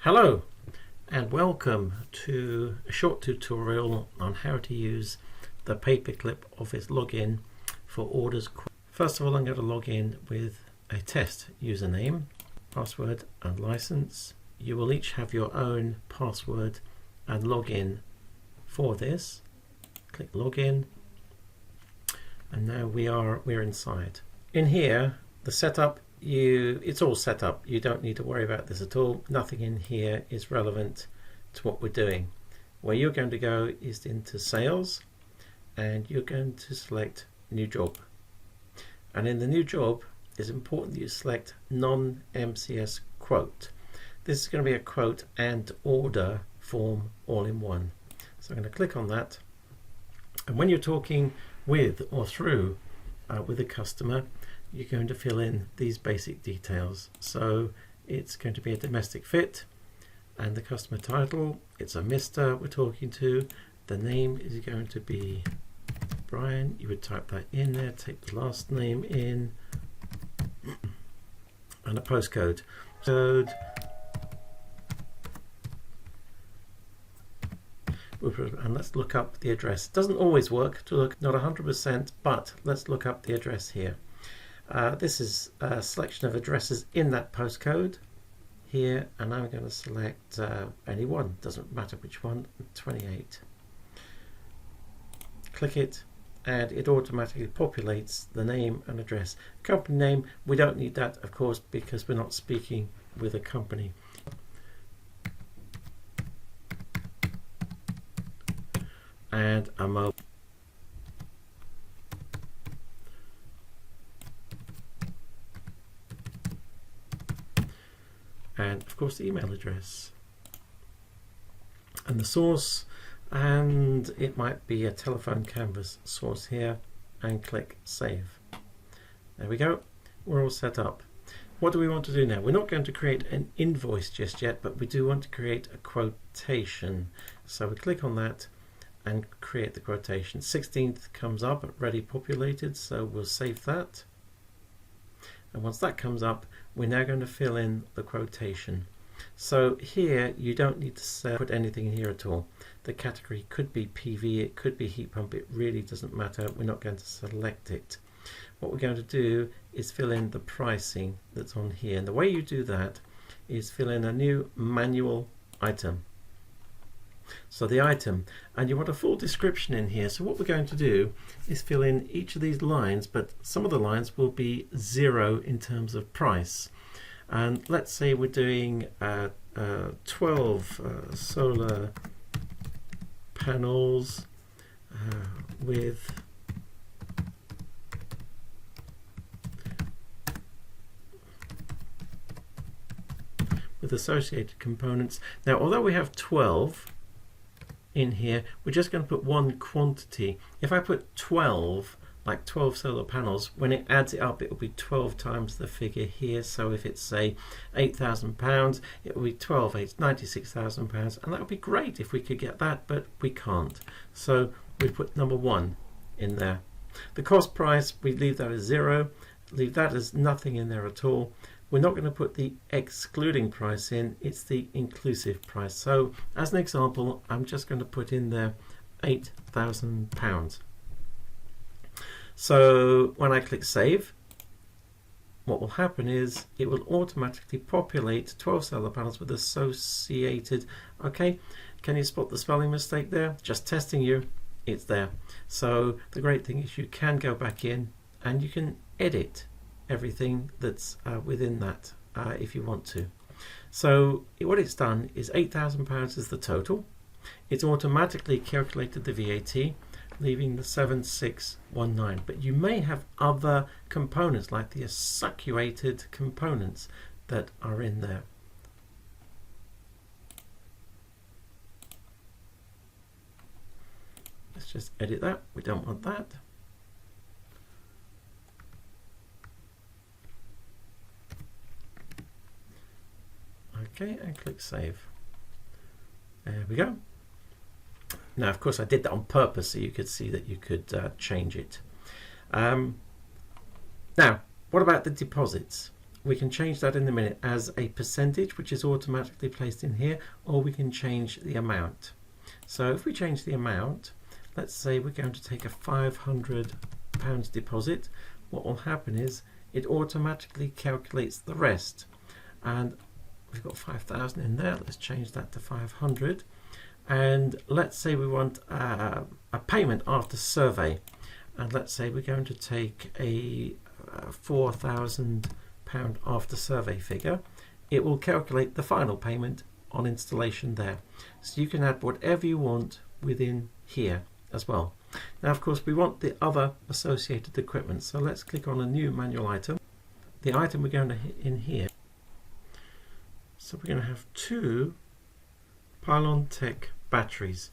Hello and welcome to a short tutorial on how to use the Paperclip Office login for orders. First of all, I'm going to log in with a test username, password and license. You will each have your own password and login for this. Click login and now we're inside. In here, the setup, it's all set up. You don't need to worry about this at all. Nothing in here is relevant to what we're doing. Where you're going to go is into sales and you're going to select new job. And in the new job, it's important that you select non-MCS quote. This is going to be a quote and order form all in one. So I'm going to click on that. And when you're talking with or through with a customer, you're going to fill in these basic details. So it's going to be a domestic fit and the customer title, it's a Mr. we're talking to. The name is going to be Brian. You would type that in there, take the last name in and a postcode. And let's look up the address. It doesn't always work to look, not 100%, but let's look up the address here. This is a selection of addresses in that postcode here, and I'm going to select any one, doesn't matter which one, 28. Click it and it automatically populates the name and address. Company name, we don't need that of course because we're not speaking with a company. And a mobile. And of course the email address and the source, and it might be a telephone canvas source here, and click save. There we go, we're all set up. What do we want to do now? We're not going to create an invoice just yet, but we do want to create a quotation. So we click on that and create the quotation. 16th comes up, ready populated, so we'll save that. And once that comes up, we're now going to fill in the quotation. So here you don't need to put anything in here at all. The category could be PV, it could be heat pump, it really doesn't matter. We're not going to select it. What we're going to do is fill in the pricing that's on here. And the way you do that is fill in a new manual item. So the item, and you want a full description in here. So what we're going to do is fill in each of these lines, but some of the lines will be 0 in terms of price. And let's say we're doing 12 solar panels with associated components. Now although we have 12 in here, we're just going to put one quantity. If I put 12, like 12 solar panels, when it adds it up, it will be 12 times the figure here. So if it's say £8,000, it will be 12 8, £96,000, and that would be great if we could get that, but we can't. So we put number 1 in there. The cost price, we leave that as 0, leave that as nothing in there at all. We're not going to put the excluding price in, it's the inclusive price. So as an example, I'm just going to put in there £8,000. So when I click save, what will happen is it will automatically populate 12 solar panels with associated. Okay, can you spot the spelling mistake there? Just testing you, it's there. So the great thing is you can go back in and you can edit everything that's within that if you want to. So what it's done is £8,000 is the total. It's automatically calculated the VAT, leaving the 7619. But you may have other components like the associated components that are in there. Let's just edit that. We don't want that. Okay, and click save. There we go. Now, of course, I did that on purpose so you could see that you could change it. Now, what about the deposits? we can change that in a minute as a percentage, which is automatically placed in here, or we can change the amount. So if we change the amount, let's say we're going to take a £500 deposit, what will happen is it automatically calculates the rest. And we've got 5,000 in there. Let's change that to 500. And let's say we want a payment after survey. And let's say we're going to take a £4,000 after survey figure. It will calculate the final payment on installation there. So you can add whatever you want within here as well. Now, of course, we want the other associated equipment. So let's click on a new manual item. The item we're going to hit in here. So we're going to have 2 Pylon Tech batteries.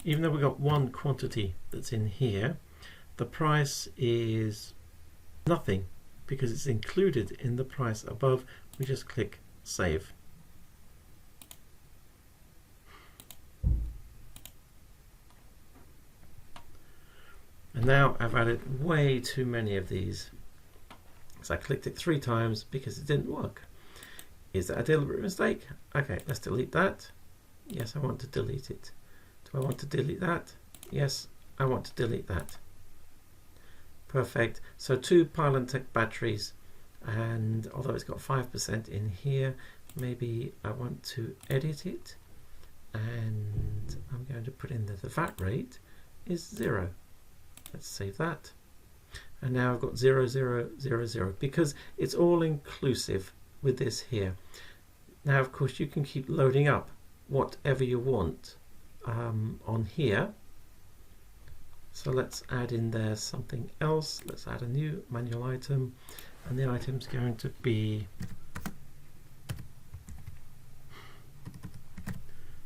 Even though we've got one quantity that's in here, the price is nothing because it's included in the price above. We just click Save. And now I've added way too many of these. So I clicked it 3 times because it didn't work. Is that a deliberate mistake? Okay, let's delete that. Yes, I want to delete it. Do I want to delete that? Yes, I want to delete that. Perfect. So 2 Pylon Tech batteries, and although it's got 5% in here, maybe I want to edit it, and I'm going to put in that the VAT rate is 0. Let's save that. And now I've got 0, 0, 0, 0 because it's all inclusive with this here. Now, of course, you can keep loading up whatever you want on here. So let's add in there something else. Let's add a new manual item, and the item's going to be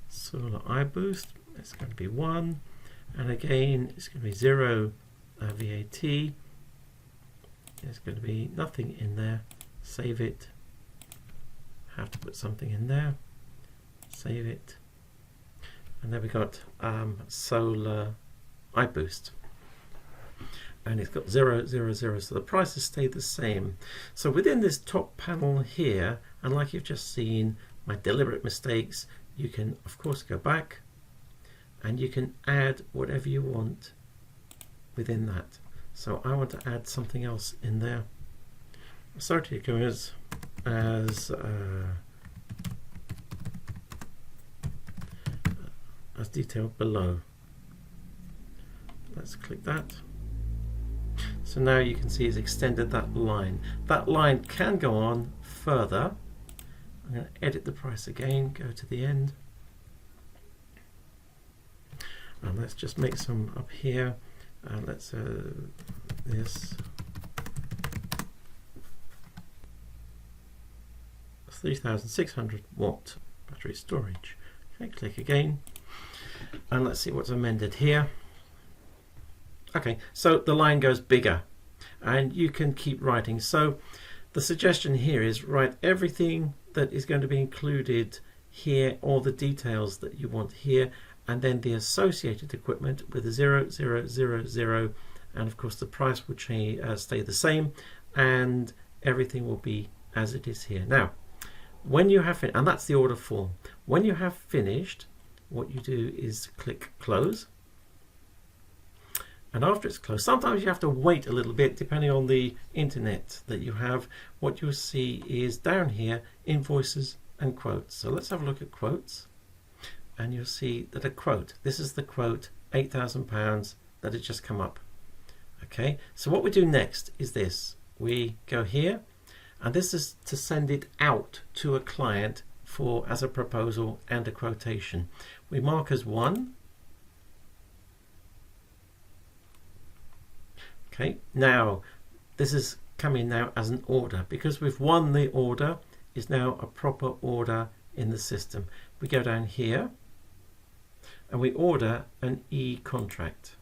solar eye boost. It's going to be 1, and again it's going to be 0 VAT. There's going to be nothing in there. Save it. Have to put something in there. Save it. And then we got solar eye boost, and it's got 0, 0, 0, so the prices stay the same. So within this top panel here, and like you've just seen my deliberate mistakes, you can of course go back and you can add whatever you want within that. So I want to add something else in there. So it goes as detailed below. Let's click that. So now you can see it's extended that line. That line can go on further. I'm going to edit the price again, go to the end, and let's just make some up here. Let's this 3600 watt battery storage. Okay, click again, and let's see what's amended here. Okay, so the line goes bigger, and you can keep writing. So the suggestion here is write everything that is going to be included here, all the details that you want here, and then the associated equipment with a 0, 0, 0, 0, and of course the price will change, stay the same, and everything will be as it is here. Now, when you have and that's the order form. When you have finished, what you do is click Close. And after it's closed, sometimes you have to wait a little bit depending on the internet that you have. What you'll see is down here, invoices and quotes. So let's have a look at quotes, and you'll see that a quote, this is the quote, £8,000 that had just come up. Okay, so what we do next is this. We go here, and this is to send it out to a client for as a proposal and a quotation. We mark as 1. Okay, now this is coming now as an order because we've won the order. Is now a proper order in the system. We go down here and we order an e-contract.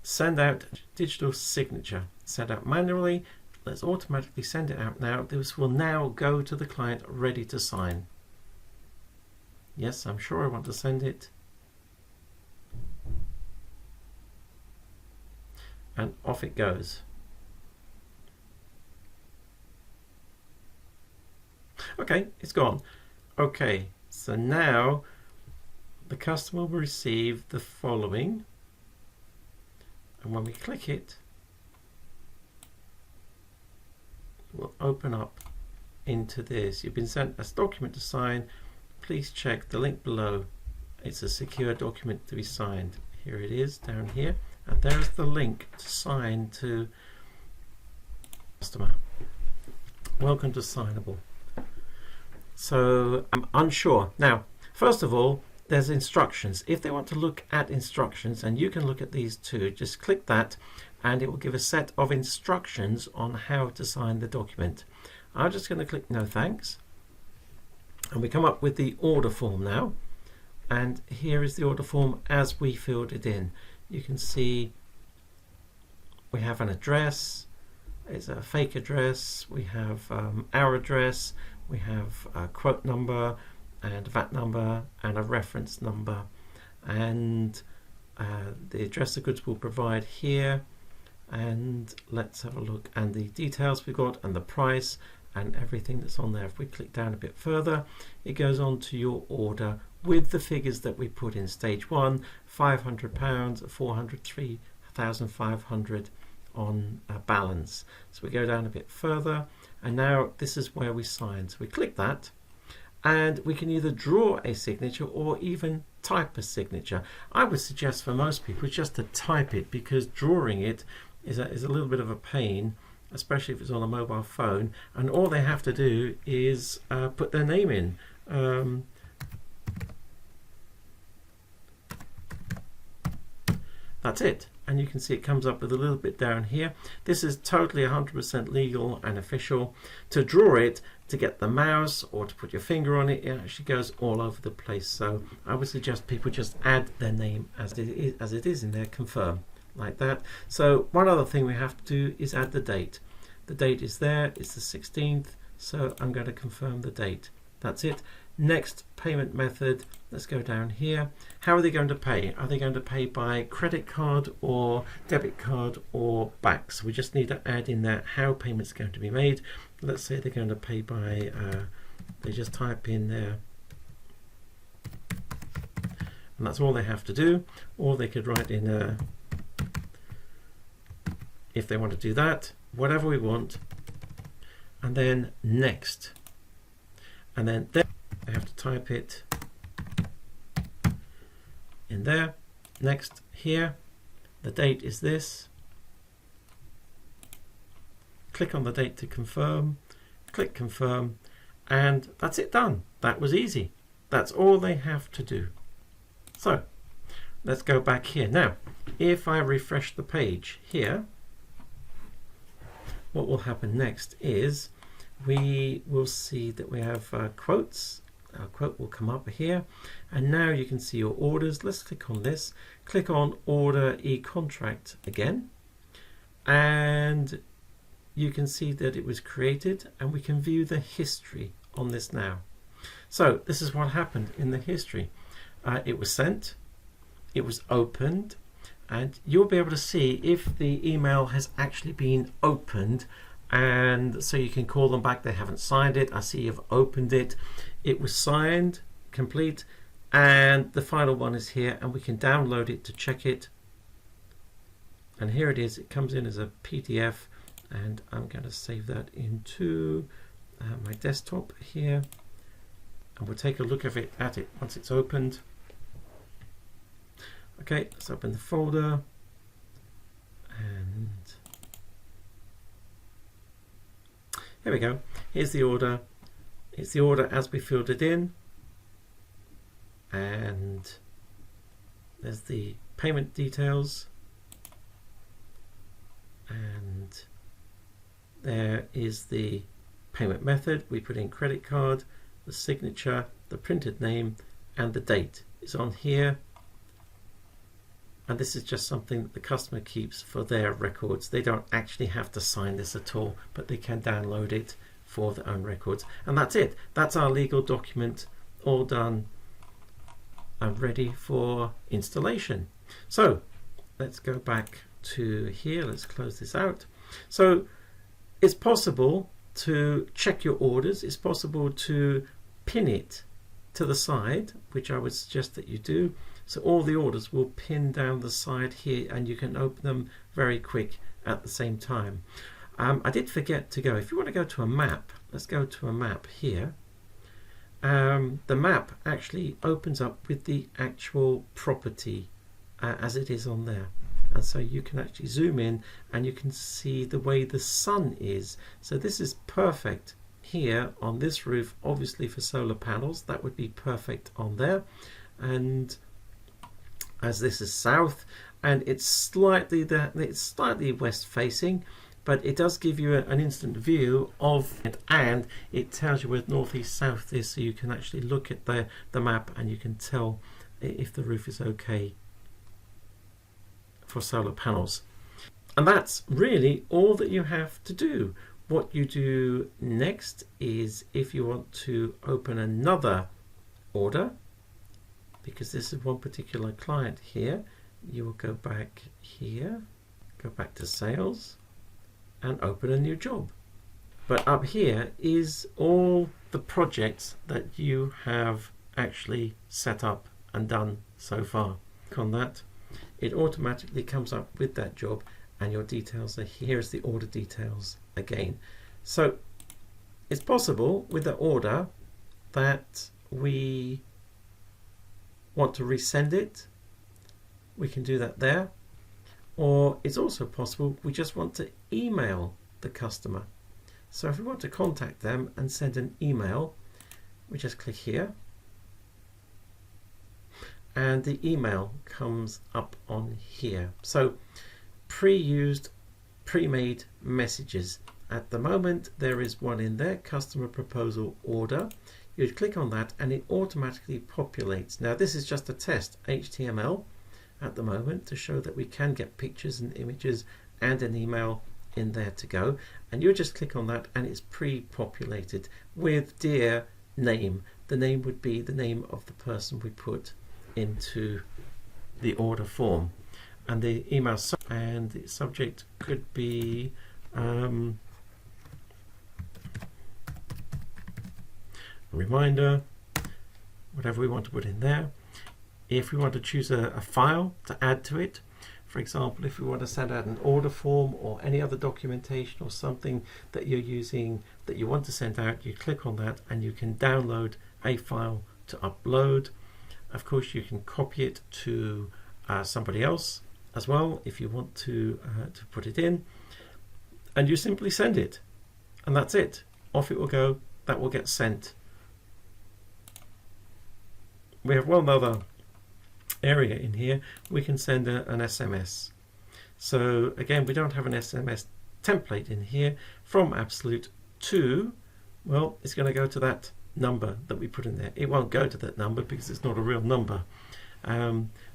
Send out digital signature. Send out manually. Let's automatically send it out now. This will now go to the client ready to sign. Yes, I'm sure I want to send it. And off it goes. Okay, it's gone. Okay, so now the customer will receive the following, and when we click it, it will open up into this. You've been sent a document to sign. Please check the link below. It's a secure document to be signed. Here it is down here, and there's the link to sign to customer. Welcome to Signable. So I'm unsure. Now, first of all, there's instructions. If they want to look at instructions, and you can look at these too, just click that and it will give a set of instructions on how to sign the document. I'm just going to click no thanks, and we come up with the order form now, and here is the order form as we filled it in. You can see we have an address. It's a fake address. We have our address. We have a quote number and a VAT number and a reference number, and the address the goods will provide here. And let's have a look, and the details we've got, and the price, and everything that's on there. If we click down a bit further, it goes on to your order with the figures that we put in. Stage 1, £500, 403,500 on balance. So we go down a bit further, and now this is where we sign. So we click that, and we can either draw a signature or even type a signature. I would suggest for most people just to type it, because drawing it is a little bit of a pain, especially if it's on a mobile phone, and all they have to do is put their name in. That's it, and you can see it comes up with a little bit down here. This is totally 100% legal and official. To draw it, to get the mouse or to put your finger on it, it actually goes all over the place. So I would suggest people just add their name as it is in there, confirm, like that. So one other thing we have to do is add the date. The date is there, it's the 16th, so I'm going to confirm the date. That's it. Next payment method, let's go down here. How are they going to pay? Are they going to pay by credit card or debit card or back? So we just need to add in there how payment's going to be made. Let's say they're going to pay by, they just type in there, and that's all they have to do. Or they could write in, if they want to do that, whatever we want, and then next. And then they have to type it in there. Next here, the date is this. Click on the date to confirm, click confirm, and that's it done. That was easy. That's all they have to do. So let's go back here. Now, if I refresh the page here, what will happen next is we will see that we have quotes. Our quote will come up here, and now you can see your orders. Let's click on this, click on order e-contract again, and you can see that it was created, and we can view the history on this now. So this is what happened in the history. It was sent, it was opened, and you'll be able to see if the email has actually been opened, and so you can call them back. They haven't signed it. I see you've opened it. It was signed, complete, and the final one is here, and we can download it to check it. And here it is. It comes in as a PDF, and I'm going to save that into my desktop here, and we'll take a look at it once it's opened. Okay, let's open the folder, and here we go. Here's the order. It's the order as we filled it in, and there's the payment details, and there is the payment method. We put in credit card, the signature, the printed name, and the date is on here. And this is just something that the customer keeps for their records. They don't actually have to sign this at all, but they can download it for their own records. And that's it. That's our legal document, all done and ready for installation. So let's go back to here. Let's close this out. So it's possible to check your orders, it's possible to pin it to the side, which I would suggest that you do. So all the orders will pin down the side here and you can open them very quick at the same time. I did forget to go, if you want to go to a map, let's go to a map here. The map actually opens up with the actual property as it is on there. And so you can actually zoom in and you can see the way the sun is. So this is perfect here on this roof, obviously for solar panels, that would be perfect on there. And as this is south and it's slightly west facing, but it does give you an instant view of it, and it tells you where northeast south is, so you can actually look at the map and you can tell if the roof is okay for solar panels. And that's really all that you have to do. What you do next is, if you want to open another order, because this is one particular client here, you will go back here, go back to sales and open a new job. But up here is all the projects that you have actually set up and done so far. Click on that, it automatically comes up with that job and your details are here. Here's the order details again. So it's possible with the order that we want to resend it, we can do that there. Or it's also possible we just want to email the customer. So if we want to contact them and send an email, we just click here and the email comes up on here. So pre-used, pre-made messages. At the moment there is one in there, customer proposal order. You'd click on that and it automatically populates. Now this is just a test HTML at the moment to show that we can get pictures and images and an email in there to go, and you just click on that and it's pre-populated with dear name. The name would be the name of the person we put into the order form, and the email and the subject could be reminder, whatever we want to put in there. If we want to choose a file to add to it, for example, if we want to send out an order form or any other documentation or something that you're using that you want to send out, you click on that and you can download a file to upload. Of course, you can copy it to somebody else as well if you want to put it in, and you simply send it, and that's it. Off it will go. That will get sent. We have one other area in here. We can send an SMS. So again, we don't have an SMS template in here. From absolute to, well, it's going to go to that number that we put in there. It won't go to that number because it's not a real number,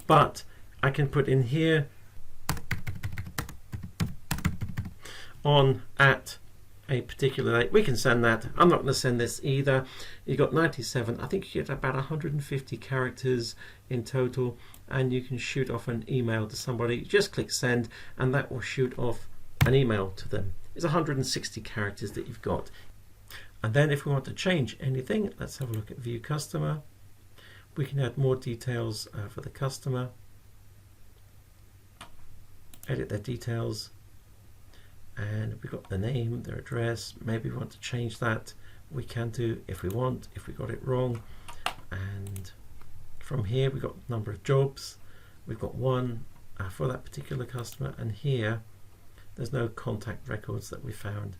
but I can put in here on at a particular date. We can send that. I'm not going to send this either. You've got 97, I think you get about 150 characters in total, and you can shoot off an email to somebody. Just click send and that will shoot off an email to them. It's 160 characters that you've got. And then if we want to change anything, let's have a look at view customer. We can add more details for the customer, edit their details, and we've got the name, their address. Maybe we want to change that. We can do if we want, if we got it wrong. And from here we've got number of jobs. We've got one for that particular customer, and here there's no contact records that we found.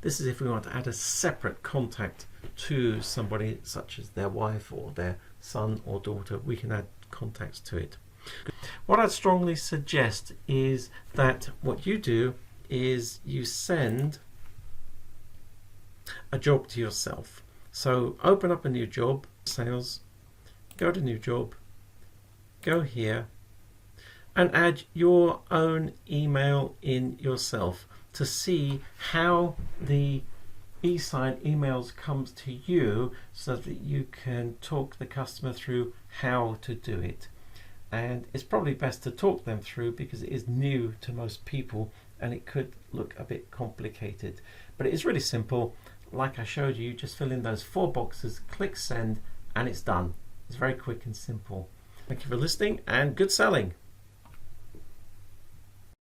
This is if we want to add a separate contact to somebody, such as their wife or their son or daughter. We can add contacts to it. What I'd strongly suggest is that what you do is you send a job to yourself. So open up a new job, sales, go to new job, go here and add your own email in yourself to see how the e-sign emails comes to you, so that you can talk the customer through how to do it. And it's probably best to talk them through because it is new to most people and it could look a bit complicated. But but it is really simple. Like I showed you, just fill in those 4 boxes, click send, and it's done. It's very quick and simple. Thank you for listening, and good selling.